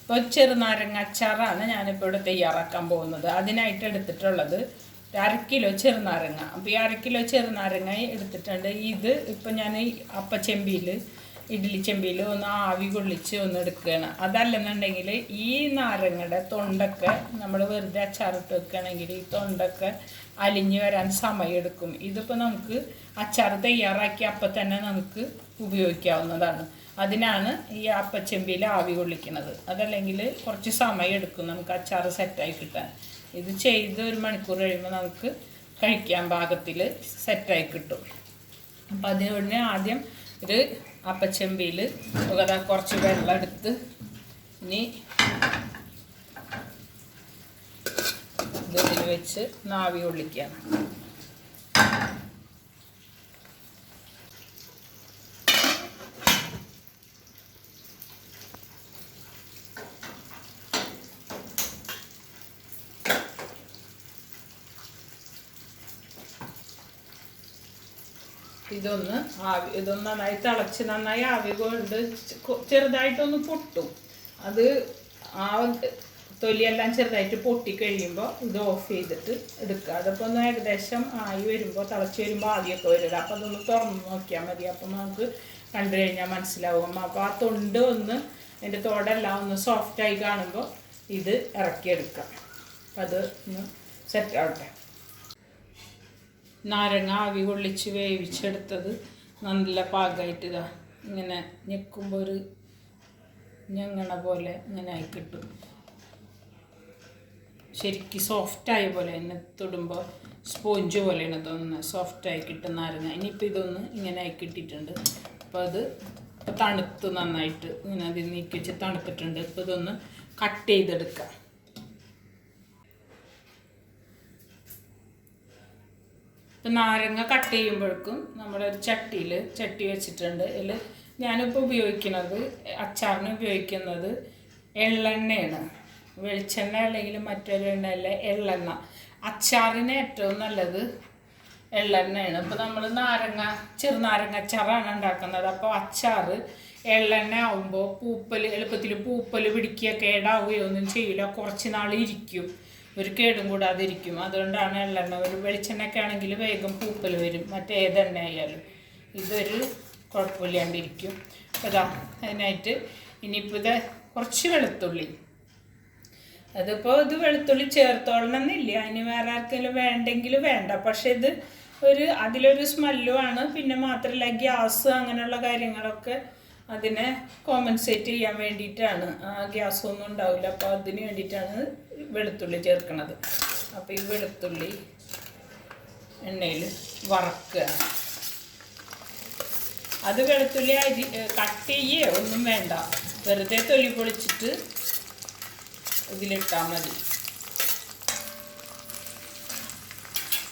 ഇപ്പോൾ ചെറുനാരങ്ങ അച്ചാറാണ് ഞാനിപ്പോൾ ഇവിടെ തയ്യാറാക്കാൻ പോകുന്നത്. അതിനായിട്ട് എടുത്തിട്ടുള്ളത് 1/2 കിലോ ചെറുനാരങ്ങ. അപ്പോൾ ഈ 1/2 കിലോ ചെറുനാരങ്ങ എടുത്തിട്ടുണ്ട്. ഇത് ഇപ്പം ഞാൻ ഈ അപ്പച്ചെമ്പിയിൽ, ഇഡ്ഡലി ചെമ്പിയിൽ ഒന്ന് ആവി കൊള്ളിച്ച് ഒന്ന് എടുക്കുകയാണ്. അതല്ലെന്നുണ്ടെങ്കിൽ ഈ നാരങ്ങയുടെ തൊണ്ടൊക്കെ നമ്മൾ വെറുതെ അച്ചാറിട്ട് വെക്കുകയാണെങ്കിൽ ഈ തൊണ്ടൊക്കെ അലിഞ്ഞ് വരാൻ സമയമെടുക്കും. ഇതിപ്പോൾ നമുക്ക് അച്ചാർ തയ്യാറാക്കി അപ്പം തന്നെ നമുക്ക് ഉപയോഗിക്കാവുന്നതാണ്. അതിനാണ് ഈ അപ്പച്ചെമ്പിയിൽ ആവി കൊള്ളിക്കുന്നത്. അതല്ലെങ്കിൽ കുറച്ച് സമയം എടുക്കും നമുക്ക് അച്ചാർ സെറ്റായി കിട്ടാൻ. ഇത് ചെയ്ത് 1 മണിക്കൂർ കഴിയുമ്പോൾ നമുക്ക് കഴിക്കാൻ പാകത്തിൽ സെറ്റായി കിട്ടും. അപ്പം അതിനുടനെ ആദ്യം ഒരു അപ്പച്ചെമ്പിയിൽ കുറച്ച് വെള്ളം എടുത്ത് ഇനി ഇതിൽ വെച്ച് ആവി കൊള്ളിക്കാം. ഇതൊന്ന് നന്നായി തിളച്ച് നന്നായി ആവി കൊണ്ട് ചെറുതായിട്ടൊന്ന് പൊട്ടും. അത് ആ തൊലിയെല്ലാം ചെറുതായിട്ട് പൊട്ടിക്കഴിയുമ്പോൾ ഇത് ഓഫ് ചെയ്തിട്ട് എടുക്കുക. അതിപ്പോൾ ഒന്ന് ഏകദേശം ആയി വരുമ്പോൾ തിളച്ച് വരുമ്പോൾ ആവിയൊക്കെ വരില്ല. അപ്പോൾ അതൊന്ന് തുറന്ന് നോക്കിയാൽ മതി. അപ്പം നമുക്ക് കണ്ടു കഴിഞ്ഞാൽ മനസ്സിലാവും. അപ്പോൾ ആ തൊണ്ട് ഒന്ന് അതിൻ്റെ തോടെല്ലാം ഒന്ന് സോഫ്റ്റായി കാണുമ്പോൾ ഇത് ഇറക്കിയെടുക്കാം. അപ്പം അത് ഒന്ന് സെറ്റാവട്ടെ. നാരങ്ങ ആവി കൊള്ളിച്ച് വേവിച്ചെടുത്തത് നല്ല പാകമായിട്ട് ഇതാ ഇങ്ങനെ ഞെക്കുമ്പോൾ ഒരു ഞെങ്ങണ പോലെ ഇങ്ങനെ ആയി കിട്ടും. ശരിക്കും സോഫ്റ്റായ പോലെ എന്നെ തൊടുമ്പോൾ സ്പോഞ്ച് പോലെയാണ് തോന്നുന്നത്. സോഫ്റ്റായി കിട്ടും നാരങ്ങ. ഇനിയിപ്പോൾ ഇതൊന്ന് ഇങ്ങനെ ആയി കിട്ടിയിട്ടുണ്ട്. അപ്പോൾ അത് ഇപ്പോൾ തണുത്ത് നന്നായിട്ട് ഇങ്ങനെ അതിൽ നീക്കി വെച്ച് തണുത്തിട്ടുണ്ട്. ഇപ്പോൾ ഇതൊന്ന് കട്ട് ചെയ്തെടുക്കാം. ഇപ്പം നാരങ്ങ കട്ട് ചെയ്യുമ്പോഴേക്കും നമ്മളൊരു ചട്ടി വെച്ചിട്ടുണ്ട്. അതിൽ ഞാനിപ്പോൾ ഉപയോഗിക്കുന്നത് അച്ചാറിന് ഉപയോഗിക്കുന്നത് എള്ളെണ്ണയാണ്. വെളിച്ചെണ്ണ അല്ലെങ്കിൽ മറ്റൊരു എണ്ണയല്ല, എള്ളെണ്ണ. അച്ചാറിന് ഏറ്റവും നല്ലത് എള്ളെണ്ണയാണ്. ഇപ്പോൾ നമ്മൾ ചെറുനാരങ്ങ അച്ചാറാണ് ഉണ്ടാക്കുന്നത്. അപ്പോൾ അച്ചാർ എള്ളെണ്ണ ആവുമ്പോൾ എളുപ്പത്തിൽ പൂപ്പൽ പിടിക്കുക, കേടാവുകയോ ഒന്നും ചെയ്യില്ല. കുറച്ച് നാൾ ഇരിക്കും, ഒരു കേടും കൂടാതിരിക്കും. അതുകൊണ്ടാണ് എള്ളെണ്ണ. ഒരു വെളിച്ചെണ്ണയൊക്കെ ആണെങ്കിൽ വേഗം പൂപ്പൽ വരും, മറ്റേതെണ്ണ ആയാലും. ഇതൊരു കുഴപ്പമില്ലാണ്ടിരിക്കും. അപ്പോൾ അതിനായിട്ട് ഇനിയിപ്പോൾ ഇത് കുറച്ച് വെളുത്തുള്ളി. അതിപ്പോൾ ഇത് വെളുത്തുള്ളി ചേർത്തോളണമെന്നില്ല, അതിന് വേറെ ആർക്കെങ്കിലും വേണ്ടെങ്കിൽ വേണ്ട. പക്ഷേ ഇത് അതിലൊരു സ്മെല്ലുമാണ്. പിന്നെ മാത്രമല്ല ഗ്യാസ് അങ്ങനെയുള്ള കാര്യങ്ങളൊക്കെ അതിനെ കോമ്പൻസേറ്റ് ചെയ്യാൻ വേണ്ടിയിട്ടാണ്. ഗ്യാസൊന്നും ഉണ്ടാവില്ല. അപ്പോൾ അതിന് വേണ്ടിയിട്ടാണ് വെളുത്തുള്ളി ചേർക്കുന്നത്. അപ്പോൾ ഈ വെളുത്തുള്ളി എണ്ണയിൽ വറക്കുക. അത് വെളുത്തുള്ളി കട്ട് ചെയ്യേ ഒന്നും വേണ്ട, വെറുതെ തൊലി പൊളിച്ചിട്ട് ഇതിലിട്ടാൽ മതി.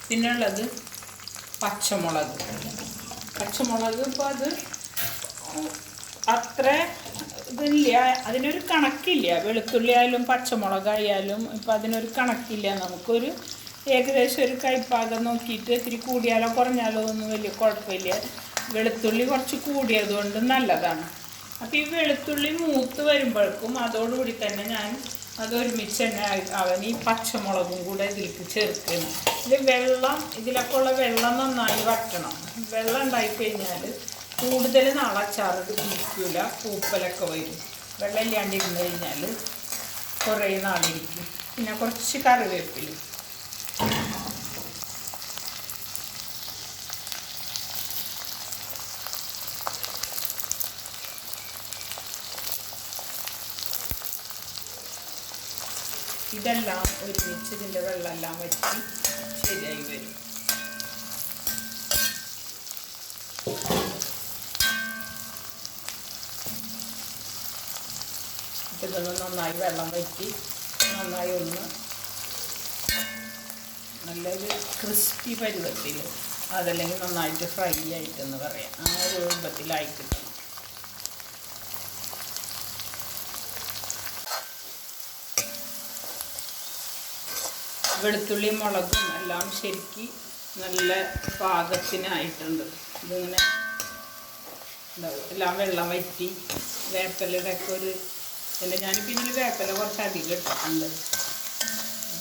പിന്നുള്ളത് പച്ചമുളക്. ഇപ്പോൾ അത് അത്ര ഇതില്ല, അതിനൊരു കണക്കില്ല. വെളുത്തുള്ളി ആയാലും പച്ചമുളകായാലും ഇപ്പം അതിനൊരു കണക്കില്ല. നമുക്കൊരു ഏകദേശം ഒരു കൈപ്പാകം നോക്കിയിട്ട് ഇത്തിരി കൂടിയാലോ കുറഞ്ഞാലോ ഒന്നും വലിയ കുഴപ്പമില്ല. വെളുത്തുള്ളി കുറച്ച് കൂടിയതുകൊണ്ട് നല്ലതാണ്. അപ്പോൾ ഈ വെളുത്തുള്ളി മൂത്ത് വരുമ്പോഴേക്കും അതോടുകൂടി തന്നെ ഞാൻ അതൊരുമിച്ച് തന്നെ അവൻ ഈ പച്ചമുളകും കൂടെ ഇതിലേക്ക് ചേർക്കണം. ഇതിലൊക്കെ ഉള്ള വെള്ളം നന്നായി വറ്റണം. വെള്ളം ഉണ്ടായിക്കഴിഞ്ഞാൽ കൂടുതൽ നാൾ അച്ചാർ ഇരിക്കില്ല, പൂപ്പലൊക്കെ വരും. വെള്ളം ഇല്ലാണ്ടിരുന്ന് കഴിഞ്ഞാൽ കുറേ നാളിരിക്കും. പിന്നെ കുറച്ച് കറിവേപ്പില. ഇതെല്ലാം ഒരുമിച്ച് ഇതിൻ്റെ വെള്ളമെല്ലാം വറ്റി ശരിയായി വരും. ഇതൊന്ന് നന്നായി വെള്ളം വറ്റി നന്നായി ഒന്ന് നല്ലൊരു ക്രിസ്പി പരുവത്തിൽ, അതല്ലെങ്കിൽ നന്നായിട്ട് ഫ്രൈ ആയിട്ടെന്ന് പറയാം, ആ ഒരു രൂപത്തിലായി കിട്ടണം. വെളുത്തുള്ളി മുളകും എല്ലാം ശരിക്ക് നല്ല പാകത്തിനായിട്ടുണ്ട്. ഇതിങ്ങനെ എല്ലാം വെള്ളം വറ്റി വേപ്പിലയുടെ ഒക്കെ ഒരു പിന്നെ ഞാനിപ്പോൾ ഇതിൽ വേപ്പില കുറച്ച് അധികം ഇട്ടിട്ടുണ്ട്.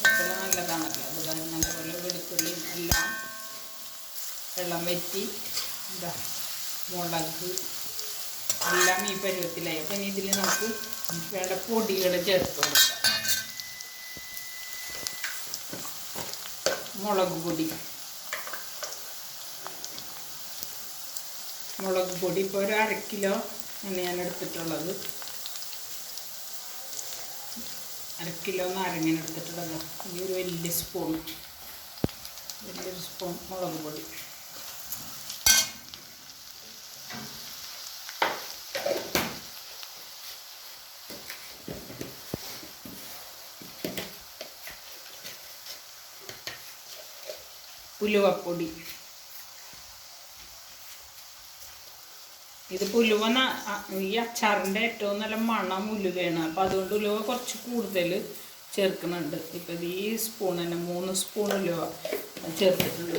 വേപ്പില നല്ലതാണല്ലോ, അത് കാരണം നല്ലപോലെ വെളുത്തുള്ളിയും എല്ലാം വെള്ളം വറ്റി എന്താ മുളക് എല്ലാം ഈ പരുവത്തിലായി. അപ്പം ഇതിൽ നമുക്ക് വേണ്ട പൊടികൾ ചേർത്ത് കൊടുക്കാം. മുളക് പൊടി ഇപ്പോൾ ഒരു 1/2 കിലോ ആണ് ഞാൻ എടുത്തിട്ടുള്ളത്. 1/2 കിലോ നാരങ്ങ എടുത്തിട്ടുള്ളത്. ഈ ഒരു വലിയൊരു സ്പൂൺ മുളക് പൊടി. ഉലുവപ്പൊടി. ഇത് ഉലുവ ഈ അച്ചാറിൻ്റെ ഏറ്റവും നല്ല മണം ഉലുവയാണ്. അപ്പോൾ അതുകൊണ്ട് ഉലുവ കുറച്ച് കൂടുതൽ ചേർക്കുന്നുണ്ട്. ഇപ്പം ഇത് ഈ സ്പൂൺ തന്നെ 3 സ്പൂൺ ഉലുവ ചേർത്തിട്ടുണ്ട്.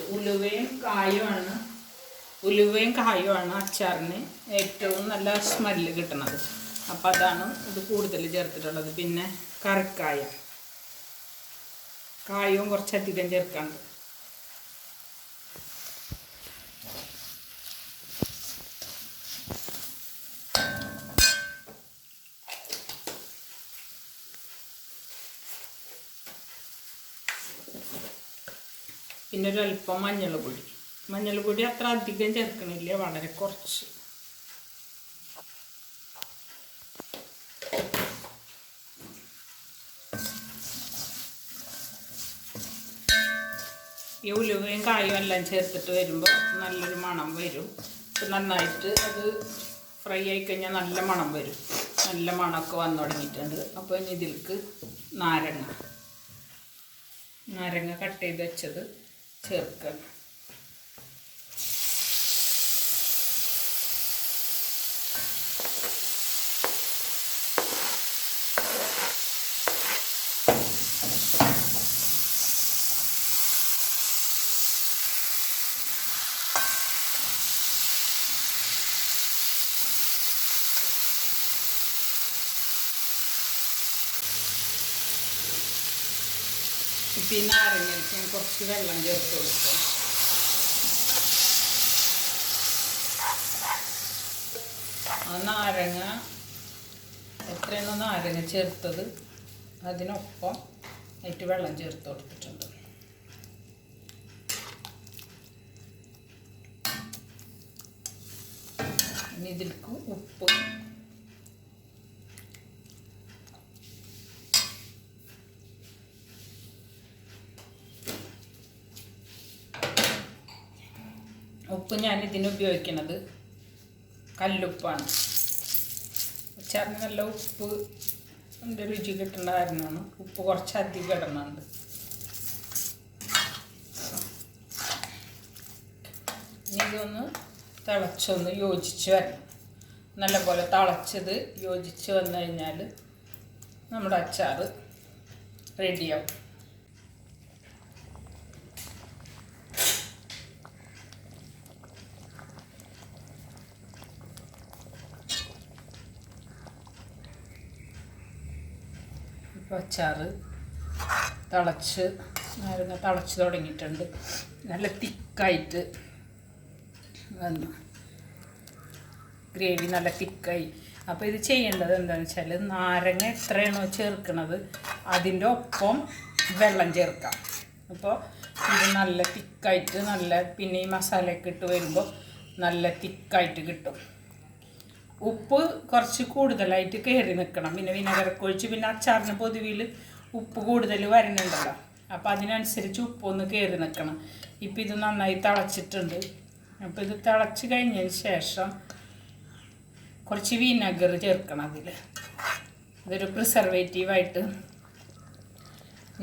ഉലുവയും കായുമാണ് അച്ചാറിന് ഏറ്റവും നല്ല സ്മെല്ല് കിട്ടുന്നത്. അപ്പം അതാണ് ഇത് കൂടുതൽ ചേർത്തിട്ടുള്ളത്. പിന്നെ കായവും കുറച്ചധികം ചേർക്കാണ്ട്. പിന്നെ ഒരല്പം മഞ്ഞൾപ്പൊടി അത്ര അധികം ചേർക്കണില്ല, വളരെ കുറച്ച്. ഈ ഉലുവയും കായും എല്ലാം ചേർത്തിട്ട് വരുമ്പോൾ നല്ലൊരു മണം വരും. നന്നായിട്ട് അത് ഫ്രൈ ആയിക്കഴിഞ്ഞാൽ നല്ല മണം വരും. നല്ല മണമൊക്കെ വന്നു തുടങ്ങിയിട്ടുണ്ട്. അപ്പോൾ ഇനി ഇതിലേക്ക് നാരങ്ങ കട്ട് ചെയ്ത് വെച്ചത് ചേർക്കണം. ഇപ്പം ഈ നാരങ്ങയ്ക്ക് ഞാൻ കുറച്ച് വെള്ളം ചേർത്ത് കൊടുക്കും. ആ നാരങ്ങ എത്രയാണോ നാരങ്ങ ചേർത്തത് അതിനൊപ്പം ആയിട്ട് വെള്ളം ചേർത്ത് കൊടുത്തിട്ടുണ്ട്. ഇനി ഇതിലേക്ക് ഉപ്പ്, ഞാൻ ഇതിന് ഉപയോഗിക്കുന്നത് കല്ലുപ്പാണ്. അച്ചാറിന് നല്ല ഉപ്പ് രുചി കിട്ടേണ്ട കാരണമാണ് ഉപ്പ് കുറച്ചധികം ഇടുന്നുണ്ട്. ഇനി ഇതൊന്ന് തിളച്ചൊന്ന് യോജിച്ച് വരണം. നല്ലപോലെ തിളച്ചത് യോജിച്ച് വന്നു കഴിഞ്ഞാൽ നമ്മുടെ അച്ചാർ റെഡിയാവും. ഇപ്പോൾ അച്ചാർ നാരങ്ങ തിളച്ച് തുടങ്ങിയിട്ടുണ്ട്. നല്ല തിക്കായിട്ട് വന്നു, ഗ്രേവി നല്ല തിക്കായി. അപ്പോൾ ഇത് ചെയ്യേണ്ടത് എന്താണെന്ന് വെച്ചാൽ നാരങ്ങ എത്രയാണോ ചേർക്കുന്നത് അതിൻ്റെ ഒപ്പം വെള്ളം ചേർക്കാം. അപ്പോൾ ഇത് നല്ല തിക്കായിട്ട് പിന്നെ ഈ മസാലയൊക്കെ ഇട്ട് വരുമ്പോൾ നല്ല തിക്കായിട്ട് കിട്ടും. ഉപ്പ് കുറച്ച് കൂടുതലായിട്ട് കയറി നിൽക്കണം. പിന്നെ വിനെഗറൊക്കെ ഒഴിച്ച് പിന്നെ അച്ചാറിന് പൊതുവിൽ ഉപ്പ് കൂടുതൽ വരുന്നുണ്ടല്ലോ, അപ്പോൾ അതിനനുസരിച്ച് ഉപ്പൊന്ന് കയറി നിൽക്കണം. ഇപ്പം ഇത് നന്നായി തിളച്ചിട്ടുണ്ട്. അപ്പോൾ ഇത് തിളച്ച് കഴിഞ്ഞതിന് ശേഷം കുറച്ച് വിനെഗർ ചേർക്കണം അതിൽ. ഇതൊരു പ്രിസർവേറ്റീവായിട്ട്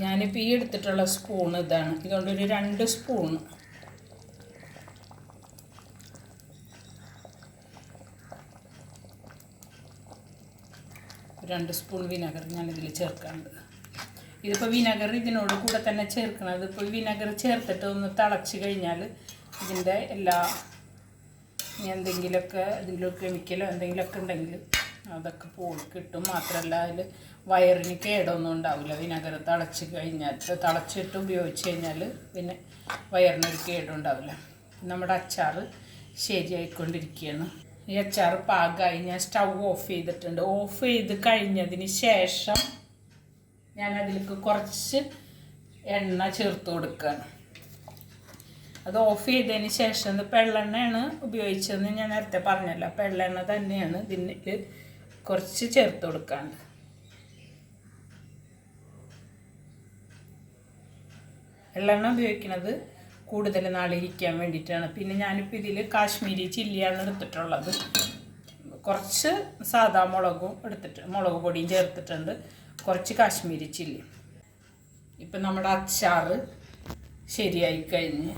ഞാനിപ്പോൾ ഈ എടുത്തിട്ടുള്ള സ്പൂൺ ഇതാണ്. ഇതുകൊണ്ടൊരു 2 സ്പൂണ് വിനെഗർ ഞാനിതിൽ ചേർക്കാറുണ്ട്. ഇതിപ്പോൾ വിനെഗർ ഇതിനോട് കൂടെ തന്നെ ചേർക്കണം. ഇതിപ്പോൾ വിനെഗർ ചേർത്തിട്ട് ഒന്ന് തിളച്ച് കഴിഞ്ഞാൽ ഇതിൻ്റെ എല്ലാ എന്തെങ്കിലുമൊക്കെ ഇതിലോ കെമിക്കലോ എന്തെങ്കിലുമൊക്കെ ഉണ്ടെങ്കിൽ അതൊക്കെ പോയി കിട്ടും. മാത്രമല്ല അതിൽ വയറിന് കേടൊന്നും ഉണ്ടാവില്ല. വിനെഗർ തിളച്ചിട്ട് ഉപയോഗിച്ച് കഴിഞ്ഞാൽ പിന്നെ വയറിനൊരു കേടുണ്ടാവില്ല. നമ്മുടെ അച്ചാർ ശരിയായിക്കൊണ്ടിരിക്കുകയാണ്. ഈ അച്ചാർ പാകമായി. ഞാൻ സ്റ്റൗ ഓഫ് ചെയ്തിട്ടുണ്ട്. ഓഫ് ചെയ്ത് കഴിഞ്ഞതിന് ശേഷം ഞാൻ അതിലേക്ക് കുറച്ച് എണ്ണ ചേർത്ത് കൊടുക്കുകയാണ്. അത് ഓഫ് ചെയ്തതിന് ശേഷം ഇപ്പോൾ എള്ളെണ്ണയാണ് ഉപയോഗിച്ചതെന്ന് ഞാൻ നേരത്തെ പറഞ്ഞല്ലോ. അപ്പോൾ എള്ളെണ്ണ തന്നെയാണ് ഇതിന് കുറച്ച് ചേർത്ത് കൊടുക്കാണ്ട്. എള്ളെണ്ണ ഉപയോഗിക്കുന്നത് കൂടുതൽ നാളിരിക്കാൻ വേണ്ടിയിട്ടാണ്. പിന്നെ ഞാനിപ്പോൾ ഇതിൽ കാശ്മീരി ചില്ലിയാണ് എടുത്തിട്ടുള്ളത്. കുറച്ച് സാദാ മുളകും മുളക് പൊടിയും ചേർത്തിട്ടുണ്ട്. കുറച്ച് കാശ്മീരി ചില്ലി. ഇപ്പം നമ്മുടെ അച്ചാർ ശരിയായി കഴിഞ്ഞ്